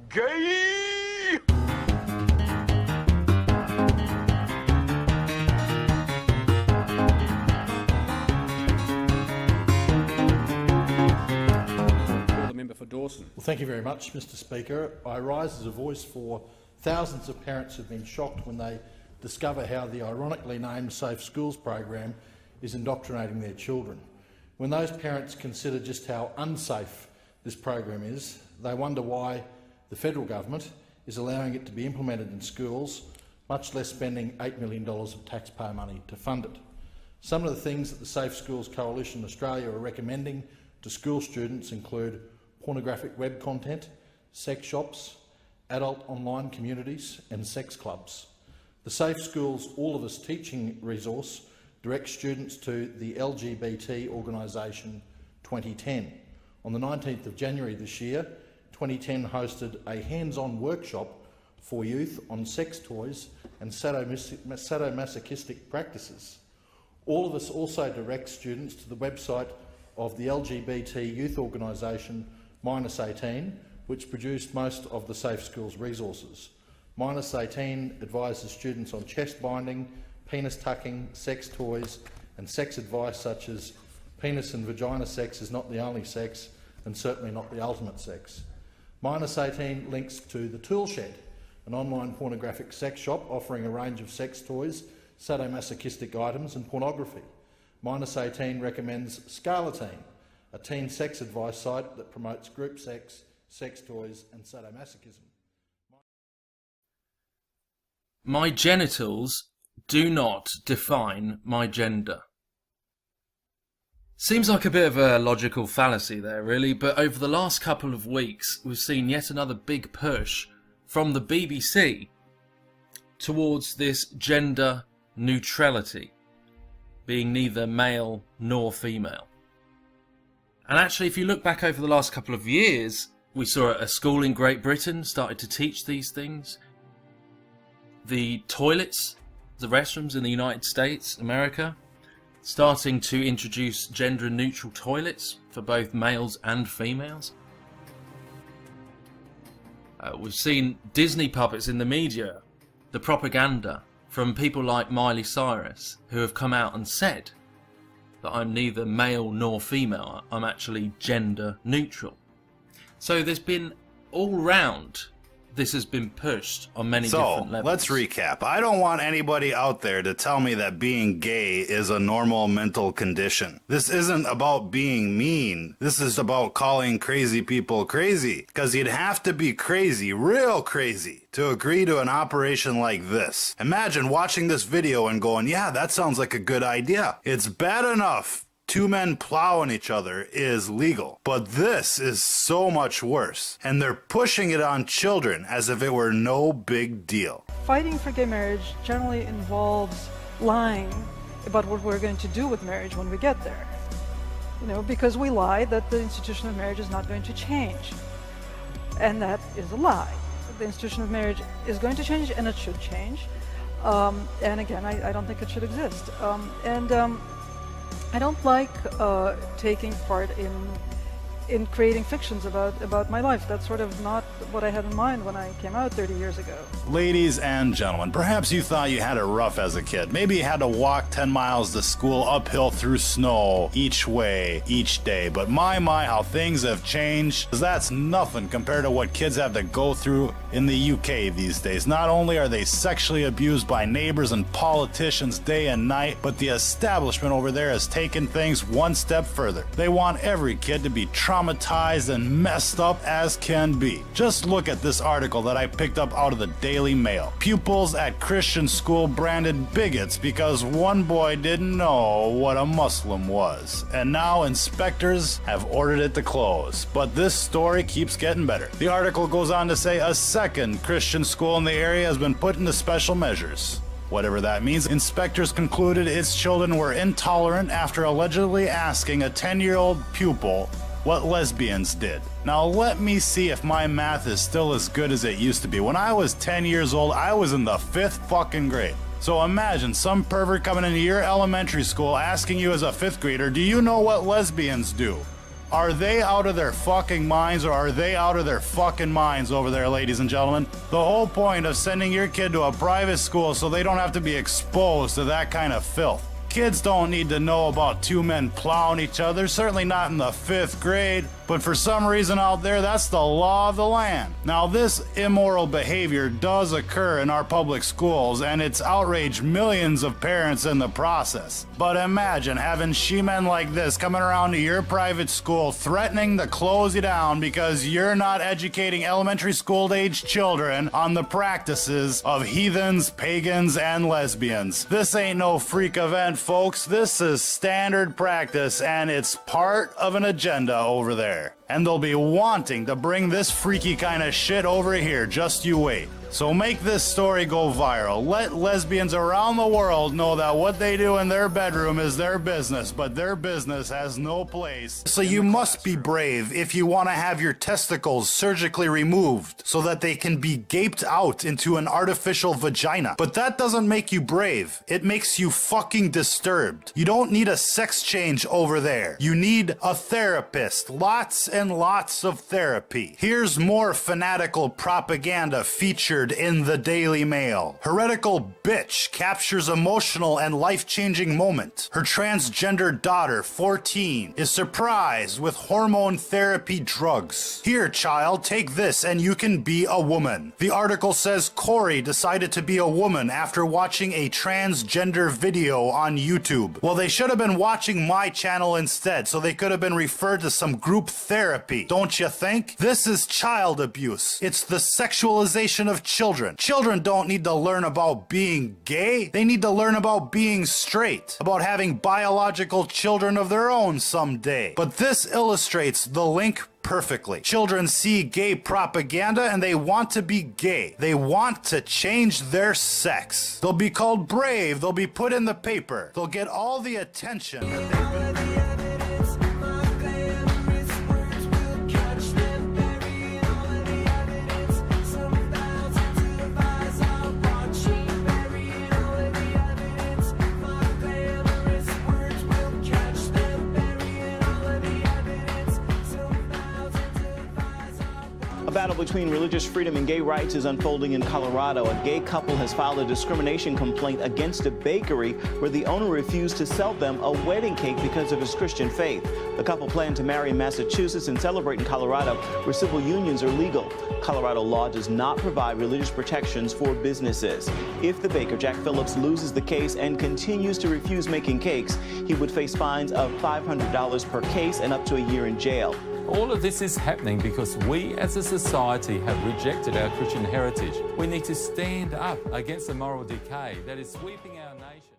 Gay! The member for Dawson. Well, thank you very much, Mr Speaker. I rise as a voice for thousands of parents who have been shocked when they discover how the ironically named Safe Schools program is indoctrinating their children. When those parents consider just how unsafe this program is, they wonder why the federal government is allowing it to be implemented in schools, much less spending $8 million of taxpayer money to fund it. Some of the things that the Safe Schools Coalition Australia are recommending to school students include pornographic web content, sex shops, adult online communities and sex clubs. The Safe Schools All of Us teaching resource directs students to the LGBT organisation 2010. On the 19th of January this year, 2010 hosted a hands-on workshop for youth on sex toys and sadomasochistic practices. All of Us also directs students to the website of the LGBT youth organisation -18, which produced most of the Safe Schools resources. -18 advises students on chest binding, penis tucking, sex toys and sex advice such as penis and vagina sex is not the only sex and certainly not the ultimate sex. -18 links to the Tool Shed, an online pornographic sex shop offering a range of sex toys, sadomasochistic items and pornography. -18 recommends Scarletine, a teen sex advice site that promotes group sex, sex toys and sadomasochism. My genitals do not define my gender. Seems like a bit of a logical fallacy there, really, but over the last couple of weeks we've seen yet another big push from the BBC towards this gender neutrality, being neither male nor female. And actually, if you look back over the last couple of years, we saw a school in Great Britain started to teach these things. The toilets, the restrooms in the United States, America, starting to introduce gender-neutral toilets for both males and females. We've seen Disney puppets in the media, the propaganda from people like Miley Cyrus, who have come out and said that I'm neither male nor female, I'm actually gender neutral. So there's been all round, this has been pushed on many different levels. Let's recap. I don't want anybody out there to tell me that being gay is a normal mental condition. This isn't about being mean. This is about calling crazy people crazy. Because you'd have to be crazy, real crazy, to agree to an operation like this. Imagine watching this video and going, yeah, that sounds like a good idea. It's bad enough two men plowing each other is legal, but this is so much worse, and they're pushing it on children as if it were no big deal. Fighting for gay marriage generally involves lying about what we're going to do with marriage when we get there. You know, because we lie that the institution of marriage is not going to change, and that is a lie. The institution of marriage is going to change, and it should change. And again, I don't think it should exist. I don't like taking part in creating fictions about my life. That's sort of not what I had in mind when I came out 30 years ago. Ladies and gentlemen, perhaps you thought you had it rough as a kid. Maybe you had to walk 10 miles to school uphill through snow each way, each day. But my, how things have changed. 'Cause that's nothing compared to what kids have to go through in the UK these days. Not only are they sexually abused by neighbors and politicians day and night, but the establishment over there has taken things one step further. They want every kid to be traumatized and messed up as can be. Just look at this article that I picked up out of the Daily Mail. Pupils at Christian school branded bigots because one boy didn't know what a Muslim was. And now inspectors have ordered it to close. But this story keeps getting better. The article goes on to say a second Christian school in the area has been put into special measures. Whatever that means, inspectors concluded its children were intolerant after allegedly asking a 10-year-old pupil what lesbians did. Now let me see if my math is still as good as it used to be. When I was 10 years old, I was in the 5th fucking grade. So imagine some pervert coming into your elementary school asking you as a 5th grader, do you know what lesbians do? Are they out of their fucking minds, or are they out of their fucking minds over there, ladies and gentlemen? The whole point of sending your kid to a private school so they don't have to be exposed to that kind of filth. Kids don't need to know about two men plowing each other, certainly not in the 5th grade. But for some reason out there, that's the law of the land. Now, this immoral behavior does occur in our public schools, and it's outraged millions of parents in the process. But imagine having she-men like this coming around to your private school threatening to close you down because you're not educating elementary school-age children on the practices of heathens, pagans, and lesbians. This ain't no freak event, folks. This is standard practice, and it's part of an agenda over there. And they'll be wanting to bring this freaky kind of shit over here. Just you wait. So make this story go viral. Let lesbians around the world know that what they do in their bedroom is their business, but their business has no place. So you must be brave if you want to have your testicles surgically removed so that they can be gaped out into an artificial vagina. But that doesn't make you brave. It makes you fucking disturbed. You don't need a sex change over there. You need a therapist. Lots and lots of therapy. Here's more fanatical propaganda featured in the Daily Mail. Heretical bitch captures emotional and life-changing moment. Her transgender daughter, 14, is surprised with hormone therapy drugs. Here, child, take this and you can be a woman. The article says Corey decided to be a woman after watching a transgender video on YouTube. Well, they should have been watching my channel instead, so they could have been referred to some group therapy, don't you think? This is child abuse. It's the sexualization of children. Children don't need to learn about being gay. They need to learn about being straight, about having biological children of their own someday. But this illustrates the link perfectly. Children see gay propaganda and they want to be gay. They want to change their sex. They'll be called brave. They'll be put in the paper. They'll get all the attention that they've been... A battle between religious freedom and gay rights is unfolding in Colorado. A gay couple has filed a discrimination complaint against a bakery where the owner refused to sell them a wedding cake because of his Christian faith. The couple planned to marry in Massachusetts and celebrate in Colorado, where civil unions are legal. Colorado law does not provide religious protections for businesses. If the baker, Jack Phillips, loses the case and continues to refuse making cakes, he would face fines of $500 per case and up to a year in jail. All of this is happening because we as a society have rejected our Christian heritage. We need to stand up against the moral decay that is sweeping our nation.